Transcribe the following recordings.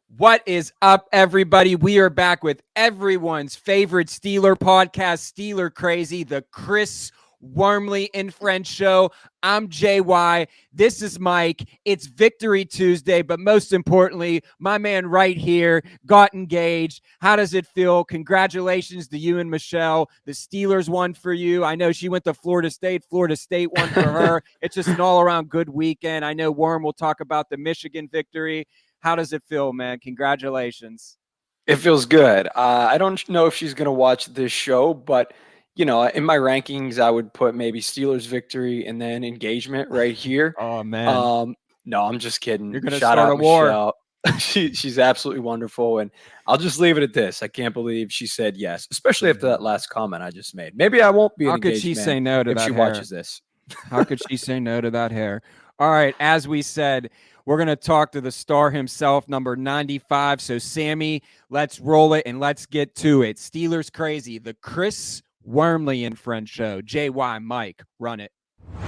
What is up, everybody? We are back with everyone's favorite Steeler podcast, Steeler Crazy, the Chris Wormley and Friends show. I'm JY. This is Mike. It's Victory Tuesday, but most importantly, my man right here got engaged. How does it feel? Congratulations to you and Michelle. The Steelers won for you. I know she went to Florida State. Florida State won for her. It's just an all-around good weekend. I know Worm will talk about the Michigan victory. How does it feel, man? Congratulations. It feels good. I don't know if she's going to watch this show, but in my rankings, I would put maybe Steelers victory and then engagement right here. Oh, man. No, I'm just kidding. You're going to Shout start out a war. Michelle. She's absolutely wonderful, and I'll just leave it at this. I can't believe she said yes, especially after that last comment I just made. Maybe I won't be an How could engaged she man say no to if that she hair? watches this. How could she say no to that hair? All right, as we said, we're going to talk to the star himself, number 95. So, Sammy, let's roll it and let's get to it. Steelers Crazy, the Chris Wormley and Friends show. JY, Mike, run it. It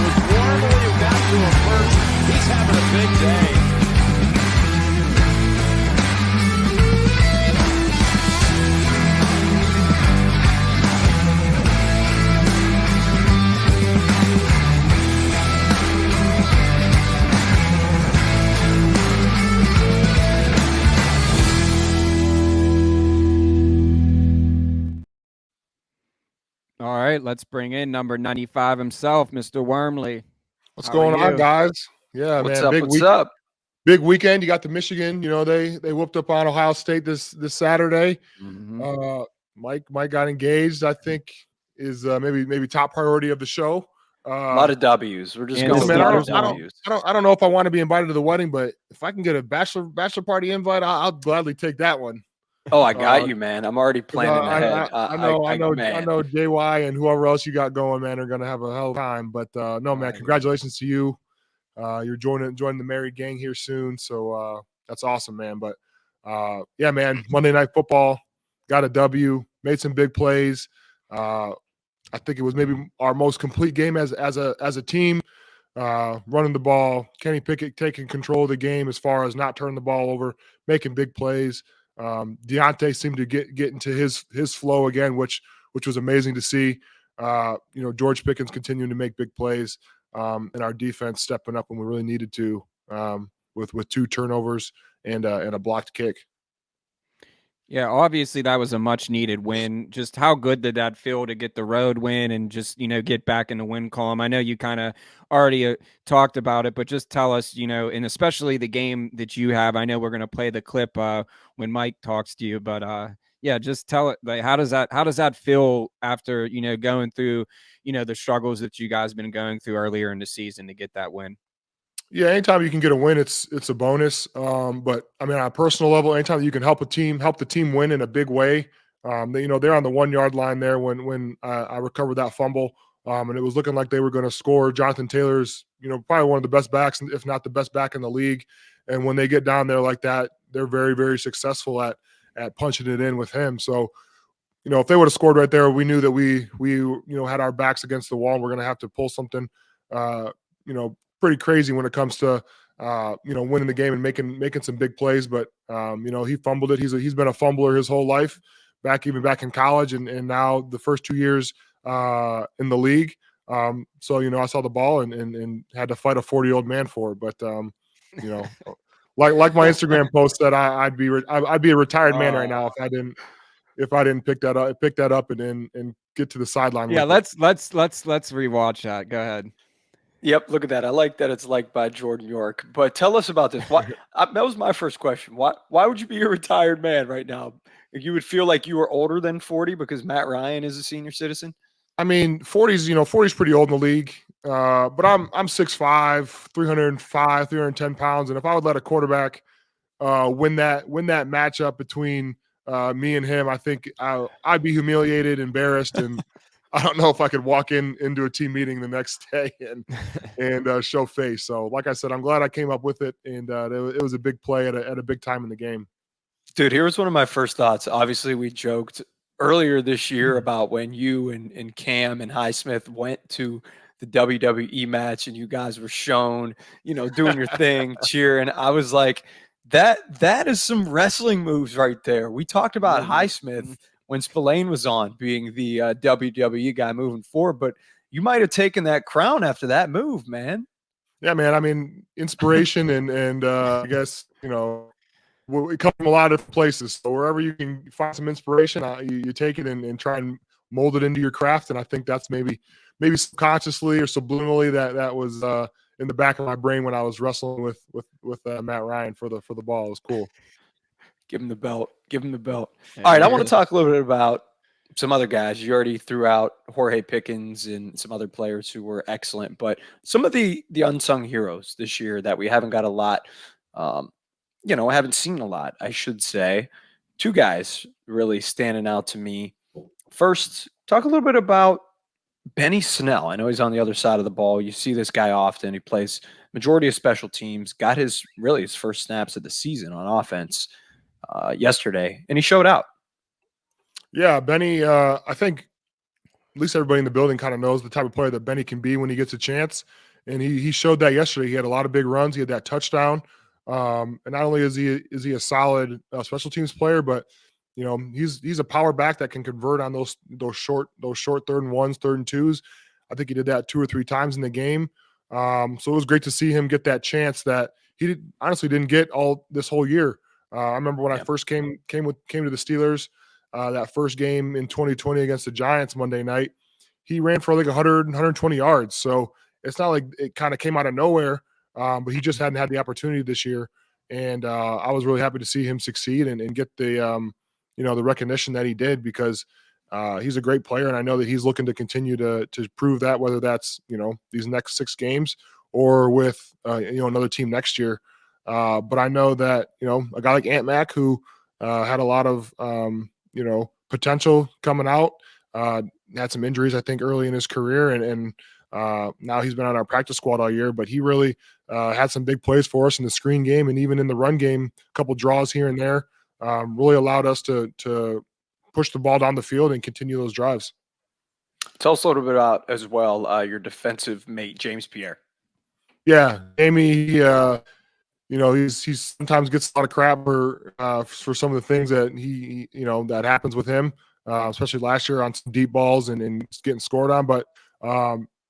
was Wormley who got to him first. He's having a big day. All right, let's bring in number 95 himself, Mr. Wormley. What's How going are on, you? guys? Yeah, What's man. up? What's up? Big weekend. You got the Michigan. They whooped up on Ohio State this Saturday. Mhm. Mike got engaged. I think is maybe top priority of the show. A lot of W's. We're just and going the with a lot of Steelers won. W's. I don't know if I want to be invited to the wedding, but if I can get a bachelor party invite, I'll gladly take that one. Oh, I got you, man. I'm already planning ahead. I know JY and whoever else you got going, man, are gonna have a hell of a time. But no, man, congratulations to you. You're joining the married gang here soon, so that's awesome, man. But yeah, man, Monday Night Football got a W, made some big plays. I think it was maybe our most complete game as a team. Running the ball, Kenny Pickett taking control of the game as far as not turning the ball over, making big plays. Deontay seemed to get into his flow again, which was amazing to see. George Pickens continuing to make big plays, and our defense stepping up when we really needed to, with 2 turnovers and a blocked kick. Yeah, obviously that was a much needed win. Just how good did that feel to get the road win and just, get back in the win column? I know you kind of already talked about it, but just tell us, and especially the game that you have. I know we're going to play the clip when Mike talks to you, but yeah, just tell it. Like, how does that feel after, going through, the struggles that you guys been going through earlier in the season to get that win? Yeah, anytime you can get a win, it's a bonus. But I mean, on a personal level, anytime you can help the team win in a big way. They're on the 1 yard line there when I recovered that fumble, and it was looking like they were going to score. Jonathan Taylor's, probably one of the best backs, if not the best back in the league. And when they get down there like that, they're very, very successful at punching it in with him. So, if they would have scored right there, we knew that we had our backs against the wall, and we're going to have to pull something, pretty crazy when it comes to winning the game and making some big plays. But he fumbled it. He's been a fumbler his whole life, back in college, and now the first 2 years in the league. So I saw the ball and had to fight a 40-year-old man for it. But like my Instagram post said, I'd be a retired man right now if I didn't pick that up and get to the sideline. Yeah, with let's rewatch that. Go ahead. Yep, look at that. I like that it's liked by Jordan York. But tell us about this. That was my first question. Why would you be a retired man right now? You would feel like you were older than 40 because Matt Ryan is a senior citizen? I mean, 40's pretty old in the league. But I'm 6'5", 310 pounds, and if I would let a quarterback win that matchup between me and him, I think I'd be humiliated, embarrassed, and I don't know if I could walk into a team meeting the next day and show face. So, like I said, I'm glad I came up with it, and it was a big play at a big time in the game. Dude, here's one of my first thoughts. Obviously, we joked earlier this year about when you and Cam and Highsmith went to the WWE match and you guys were shown, doing your thing, cheering. I was like, that is some wrestling moves right there. We talked about Highsmith when Spillane was on being the WWE guy moving forward, but you might have taken that crown after that move, man. Yeah, man. I mean, inspiration and I guess it comes from a lot of different places. So wherever you can find some inspiration, you take it and try and mold it into your craft. And I think that's maybe subconsciously or subliminally that was in the back of my brain when I was wrestling with Matt Ryan for the ball. It was cool. Give him the belt. Give him the belt. Yeah, All right, I want to talk a little bit about some other guys. You already threw out Jorge Pickens and some other players who were excellent, but some of the unsung heroes this year that we haven't got a lot, I haven't seen a lot, I should say. Two guys really standing out to me. First, talk a little bit about Benny Snell. I know he's on the other side of the ball. You see this guy often. He plays majority of special teams, got his first snaps of the season on offense yesterday, and he showed out. Yeah, Benny, I think at least everybody in the building kind of knows the type of player that Benny can be when he gets a chance. And he showed that yesterday. He had a lot of big runs. He had that touchdown. And not only is he a solid special teams player, but he's a power back that can convert on those short 3rd and 1s, 3rd and 2s. I think he did that 2 or 3 times in the game. So it was great to see him get that chance that he honestly didn't get all this whole year. I remember when I first came to the Steelers, that first game in 2020 against the Giants Monday night, he ran for like 100, 120 yards. So it's not like it kind of came out of nowhere, but he just hadn't had the opportunity this year. And I was really happy to see him succeed and get the, the recognition that he did, because he's a great player. And I know that he's looking to continue to prove that, whether that's, these next 6 games or with, another team next year. But I know that, a guy like Ant Mack, who had a lot of, potential coming out, had some injuries, I think, early in his career. And now he's been on our practice squad all year, but he really had some big plays for us in the screen game and even in the run game, a couple draws here and there, really allowed us to push the ball down the field and continue those drives. Tell us a little bit about, as well, your defensive mate, James Pierre. Yeah, Amy, he's sometimes gets a lot of crap for some of the things that he that happens with him, especially last year on some deep balls and getting scored on. But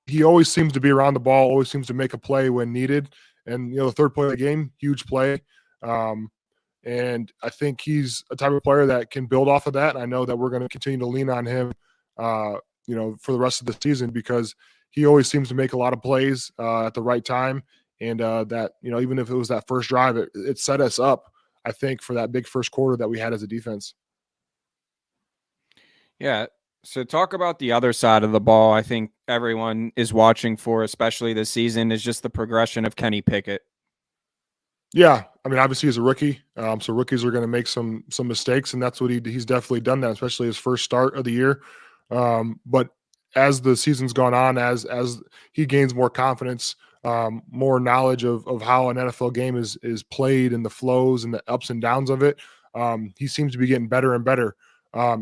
he always seems to be around the ball, always seems to make a play when needed. And the 3rd play of the game, huge play. And I think he's a type of player that can build off of that. And I know that we're going to continue to lean on him, for the rest of the season, because he always seems to make a lot of plays at the right time. And that, even if it was that first drive, it set us up, I think, for that big first quarter that we had as a defense. Yeah. So talk about the other side of the ball. I think everyone is watching for, especially this season, is just the progression of Kenny Pickett. Yeah. I mean, obviously he's a rookie. So rookies are going to make some mistakes, and that's what he's definitely done that, especially his first start of the year. But as the season's gone on, as he gains more confidence, more knowledge of how an NFL game is played and the flows and the ups and downs of it, he seems to be getting better and better.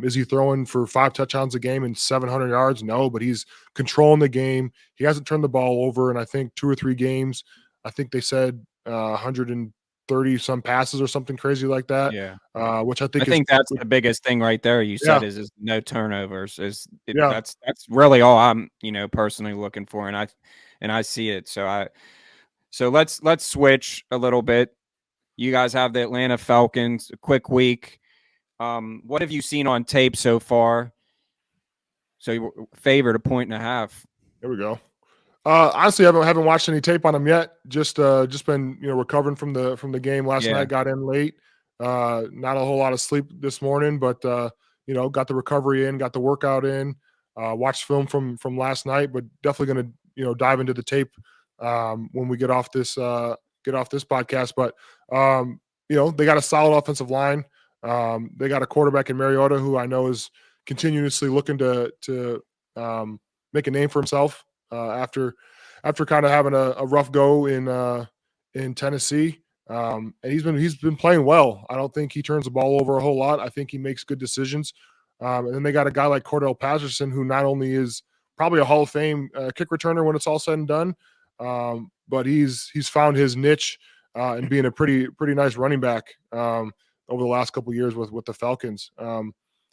Is he throwing for 5 touchdowns a game and 700 yards? No, but he's controlling the game. He hasn't turned the ball over in, I think, 2 or 3 games. I think they said 130 some passes or something crazy like that. Yeah. Which I think that's the biggest thing right there. You said is no turnovers. Yeah. That's really all I'm personally looking for, and I see it. So let's switch a little bit. You guys have the Atlanta Falcons. A quick week. What have you seen on tape so far? So you favored 1.5. There we go. Honestly, I haven't watched any tape on him yet. Just been recovering from the game last night. Got in late. Not a whole lot of sleep this morning, but got the recovery in, got the workout in. Watched film from last night, but definitely going to dive into the tape when we get off this podcast. But they got a solid offensive line. They got a quarterback in Mariota who I know is continuously looking to make a name for himself after kind of having a rough go in Tennessee. And he's been playing well. I don't think he turns the ball over a whole lot. I think he makes good decisions. And then they got a guy like Cordell Patterson, who not only is probably a Hall of Fame kick returner when it's all said and done. But he's found his niche in being a pretty nice running back over the last couple of years with the Falcons.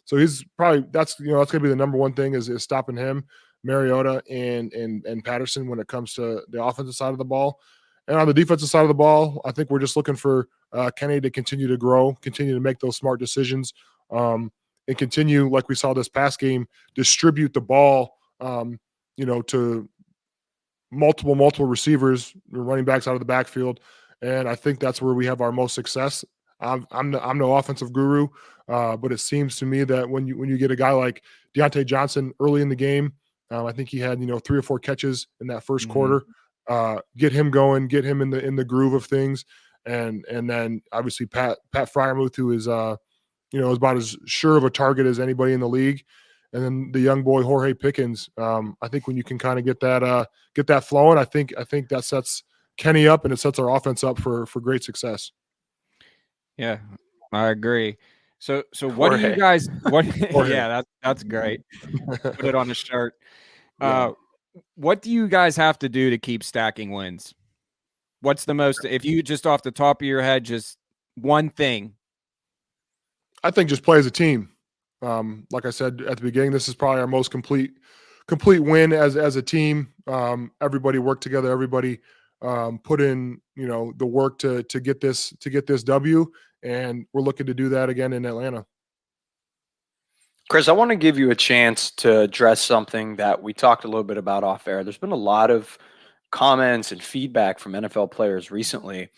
So he's probably that's going to be the number one thing is stopping him, Mariota and Patterson when it comes to the offensive side of the ball. And on the defensive side of the ball, I think we're just looking for Kenny to continue to grow, continue to make those smart decisions, and continue, like we saw this past game, distribute the ball, to multiple receivers, running backs out of the backfield. And I think that's where we have our most success. I'm no offensive guru, but it seems to me that when you get a guy like Deontay Johnson early in the game, I think he had 3 or 4 catches in that first quarter. Get him going, get him in the groove of things, and then obviously Pat Freiermuth, who is is about as sure of a target as anybody in the league, and then the young boy Jorge Pickens. I think when you can kind of get that flowing, I think that sets Kenny up and it sets our offense up for great success. Yeah, I agree. So what do you guys? What? Yeah, that's great. Put it on a shirt. What do you guys have to do to keep stacking wins? What's the most? If you just off the top of your head, just one thing. I think just play as a team. Like I said at the beginning, this is probably our most complete win as a team. Everybody worked together. Everybody put in the work to get this W, and we're looking to do that again in Atlanta. Chris, I want to give you a chance to address something that we talked a little bit about off air. There's been a lot of comments and feedback from NFL players recently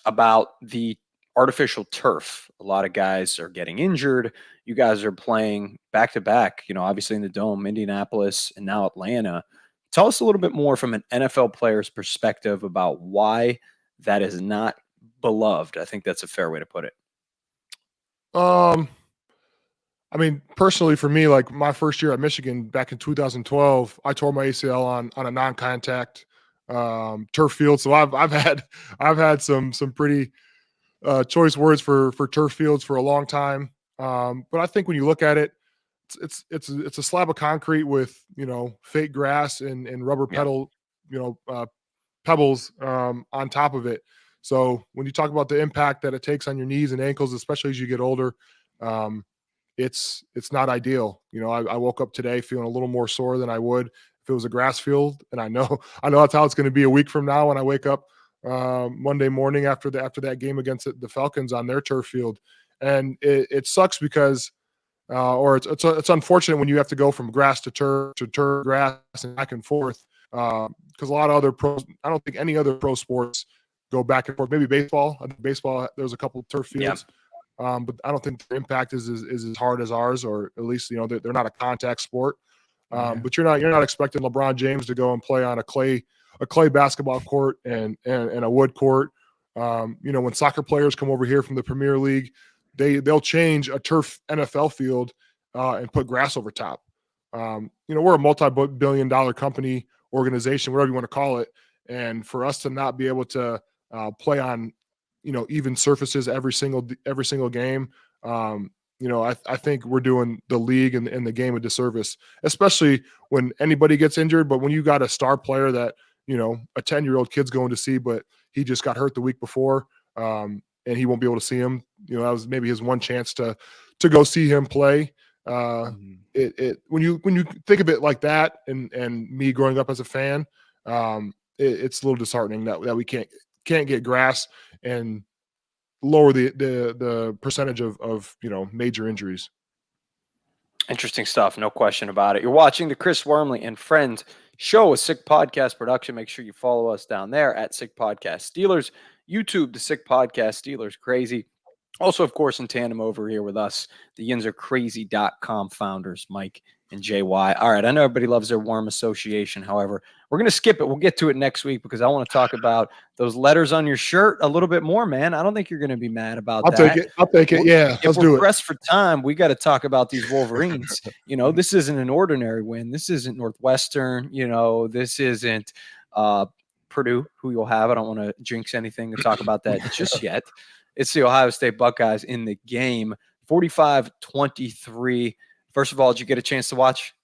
about the artificial turf. A lot of guys are getting injured. You guys are playing back to back, obviously in the Dome, Indianapolis, and now Atlanta. Tell us a little bit more from an NFL player's perspective about why that is not beloved. I think that's a fair way to put it. I mean, personally for me, like my first year at Michigan back in 2012, I tore my ACL on a non-contact turf field. So I've had some pretty choice words for turf fields for a long time. But I think when you look at it, it's a slab of concrete with fake grass and rubber pebbles on top of it. So when you talk about the impact that it takes on your knees and ankles, especially as you get older, it's not ideal. I woke up today feeling a little more sore than I would if it was a grass field, and I know that's how it's going to be a week from now when I wake up Monday morning after that game against the Falcons on their turf field. And it sucks because or it's unfortunate when you have to go from grass to turf grass and back and forth, because a lot of other pros, I don't think any other pro sports go back and forth. Maybe baseball. I think baseball, there's a couple of turf fields. Yeah. But I don't think the impact is as hard as ours, or at least they're not a contact sport. But you're not expecting LeBron James to go and play on a clay basketball court and a wood court. When soccer players come over here from the Premier League, they'll change a turf NFL field and put grass over top. We're a multi-billion-dollar company, organization, whatever you want to call it, and for us to not be able to play on even surfaces every single game, I think we're doing the league and the game a disservice, especially when anybody gets injured. But when you got a star player that a 10-year-old kid's going to see, but he just got hurt the week before, and he won't be able to see him, that was maybe his one chance to go see him play. When you think of it like that, and me growing up as a fan, it's a little disheartening that we can't get grass and lower the percentage of major injuries. Interesting stuff, no question about it. You're watching the Chris Wormley and Friends show, a Sick Podcast production. Make sure you follow us down there at Sick Podcast Steelers, YouTube, the Sick Podcast Steelers Crazy. Also, of course, in tandem over here with us, the yinzercrazy.com founders, Mike and JY. All right, I know everybody loves their warm association. However, we're going to skip it. We'll get to it next week because I want to talk about those letters on your shirt a little bit more, man. I don't think you're going to be mad about that. I'll take it. Yeah, let's do it. If we're pressed for time, we got to talk about these Wolverines. This isn't an ordinary win. This isn't Northwestern. This isn't Purdue, who you'll have. I don't want to jinx anything to talk about that just yet. It's the Ohio State Buckeyes in the game, 45-23. First of all, did you get a chance to watch?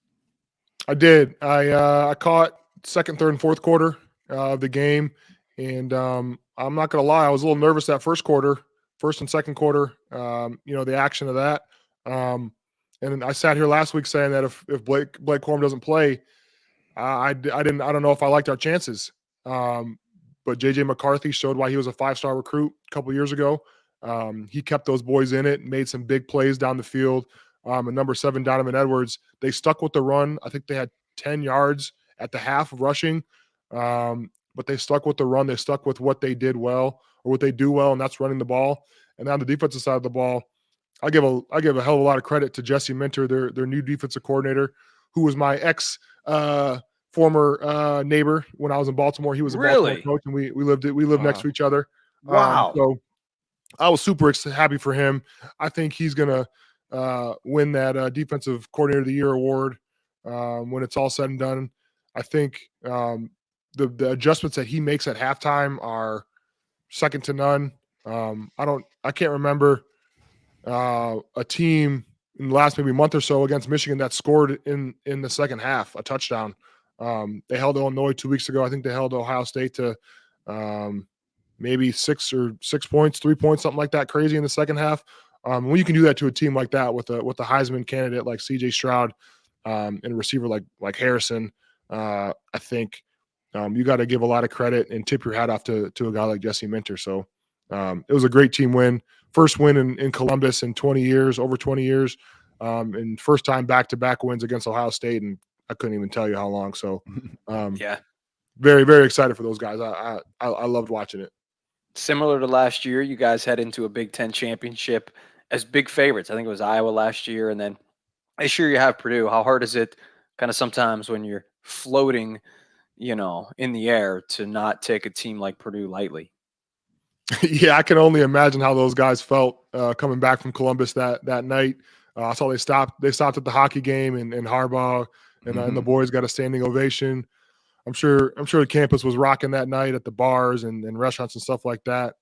I did. I caught second, third, and fourth quarter of the game, and I'm not gonna lie, I was a little nervous that first and second quarter. The action of that. And I sat here last week saying that if Blake Corum doesn't play, I don't know if I liked our chances. But JJ McCarthy showed why he was a 5-star recruit a couple years ago. He kept those boys in it, made some big plays down the field. And number 7, Donovan Edwards, they stuck with the run. I think they had 10 yards at the half of rushing, but they stuck with the run. They stuck with what they did well, or what they do well, and that's running the ball. And on the defensive side of the ball, I give a hell of a lot of credit to Jesse Minter, their new defensive coordinator, who was my former neighbor when I was in Baltimore. He was a Baltimore Really? coach, and we lived next to each other. Wow. So I was super happy for him. I think he's gonna win that defensive coordinator of the year award when it's all said and done. I think the adjustments that he makes at halftime are second to none. I can't remember a team in the last maybe month or so against Michigan that scored in the second half a touchdown. They held Illinois 2 weeks ago. I think they held Ohio State to maybe 6 points, 3 points, something like that, crazy in the second half. When you can do that to a team like that with a Heisman candidate like C.J. Stroud and a receiver like Harrison, I think you got to give a lot of credit and tip your hat off to a guy like Jesse Minter. So it was a great team win. First win in Columbus in 20 years, over 20 years, and first time back-to-back wins against Ohio State, and I couldn't even tell you how long. So Yeah. very, very excited for those guys. I loved watching it. Similar to last year, you guys head into a Big Ten championship as big favorites. I think it was Iowa last year, and then this year you have Purdue. How hard is it kind of sometimes when you're floating, in the air to not take a team like Purdue lightly? Yeah, I can only imagine how those guys felt coming back from Columbus that night. I saw they stopped at the hockey game, and Harbaugh and the boys got a standing ovation. I'm sure the campus was rocking that night at the bars and restaurants and stuff like that.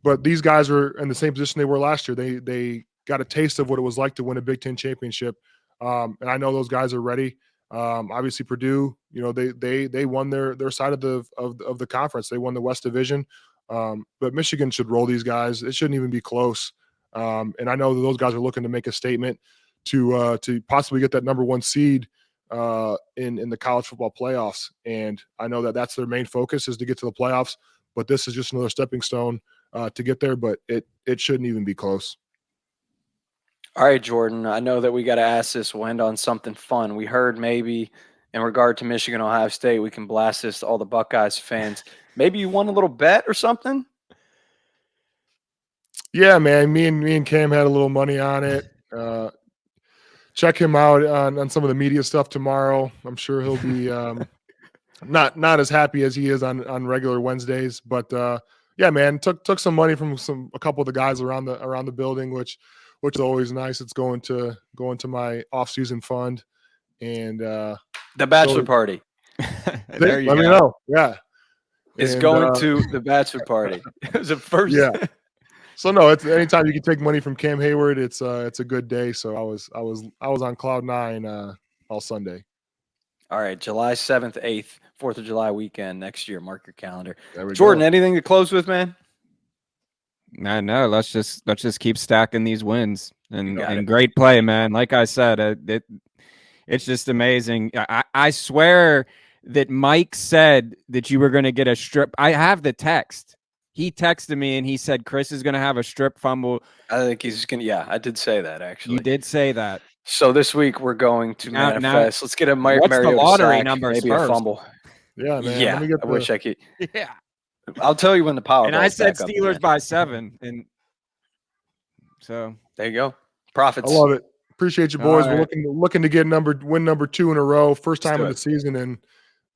But these guys are in the same position they were last year. They got a taste of what it was like to win a Big Ten championship, and I know those guys are ready. Obviously, Purdue, they won their side of the conference. They won the West Division, but Michigan should roll these guys. It shouldn't even be close. And I know that those guys are looking to make a statement to possibly get that number 1 seed in the college football playoffs. And I know that that's their main focus, is to get to the playoffs. But this is just another stepping stone to get there. But it shouldn't even be close. All right, Jordan, I know that we got to ask this. We'll end on something fun. We heard maybe in regard to Michigan, Ohio State, we can blast this to all the Buckeyes fans. Maybe you won a little bet or something? Yeah, man. Me and Cam had a little money on it. Check him out on some of the media stuff tomorrow. I'm sure he'll be not as happy as he is on regular Wednesdays. But yeah, man, took some money from a couple of the guys around the building, which is always nice. It's going to my off-season fund, and the bachelor party. There you let go. me know. Yeah, Is and, going to the bachelor party. It was the first. Yeah. So no, it's anytime you can take money from Cam Hayward, it's a good day. So I was on cloud 9 all Sunday. All right, July 7th, 8th, 4th of July weekend next year. Mark your calendar. There we Jordan, go. anything to close with, man? I know. Let's just keep stacking these wins and got it. great play, man. Like I said, it's just amazing. I swear that Mike said that you were going to get a strip. I have the text. He texted me and he said Chris is going to have a strip fumble. I think he's going to. Yeah, I did say that, actually. You did say that. So this week we're going to manifest. Let's get a what's Mariota the lottery sack, numbers maybe first? a fumble. Yeah, man. Yeah, Let me get I wish I could. Yeah. I'll tell you when the power. And I said Steelers by 7, and so there you go. Profits. I love it. Appreciate you, boys. All We're right. looking to get win number 2 in a row. First time do in it. the season, and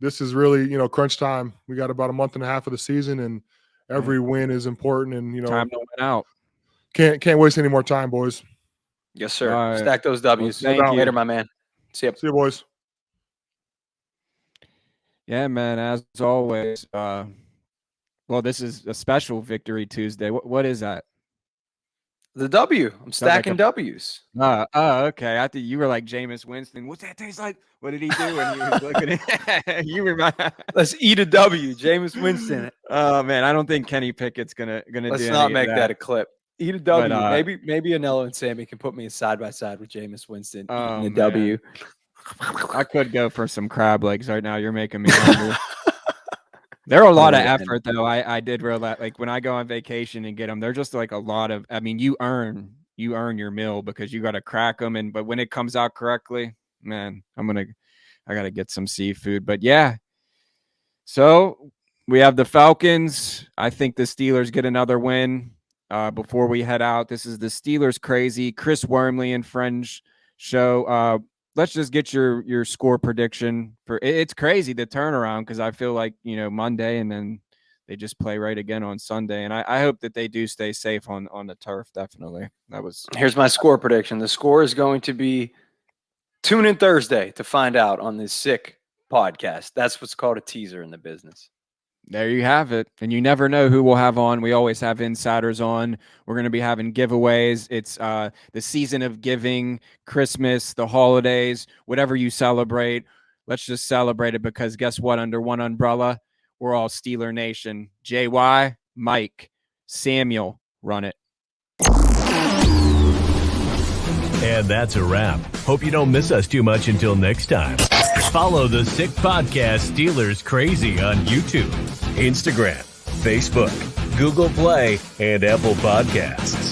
this is really crunch time. We got about a month and a half of the season, and every win is important. And time to win out. can't waste any more time, boys. Yes, sir. All right. Stack those W's. Well, thank you. Later, my man. See ya. See you, boys. Yeah, man. As always. Well, this is a special Victory Tuesday. What is that? The W. I'm stacking W's. Okay. I thought you were like Jameis Winston. What's that taste like? What did he do when he was looking at you? Let's eat a W. Jameis Winston. Oh man, I don't think Kenny Pickett's gonna Let's do not any make of that a clip. Eat a W. But, maybe Anello and Sammy can put me side by side with Jameis Winston eating a man. W. I could go for some crab legs right now. You're making me hungry. They're a lot of effort, though. I did realize, like, when I go on vacation and get them, they're just like a lot of. I mean, you earn your meal because you got to crack them, but when it comes out correctly, man, I gotta get some seafood. But yeah, so we have the Falcons. I think the Steelers get another win before we head out. This is the Steelers Crazy Chris Wormley and Friends show. Let's just get your score prediction for it's crazy the turnaround because I feel like Monday and then they just play right again on Sunday, and I hope that they do stay safe on the turf. Definitely. Here's my score prediction. The score is going to be tune in Thursday to find out on this sick podcast. That's what's called a teaser in the business. There you have it. And you never know who we'll have on. We always have insiders on. We're going to be having giveaways. It's the season of giving, Christmas, the holidays, whatever you celebrate. Let's just celebrate it because guess what? Under one umbrella, we're all Steeler Nation. JY, Mike, Samuel, run it. And that's a wrap. Hope you don't miss us too much until next time. Follow the Sick Podcast Steelers Crazy on YouTube, Instagram, Facebook, Google Play, and Apple Podcasts.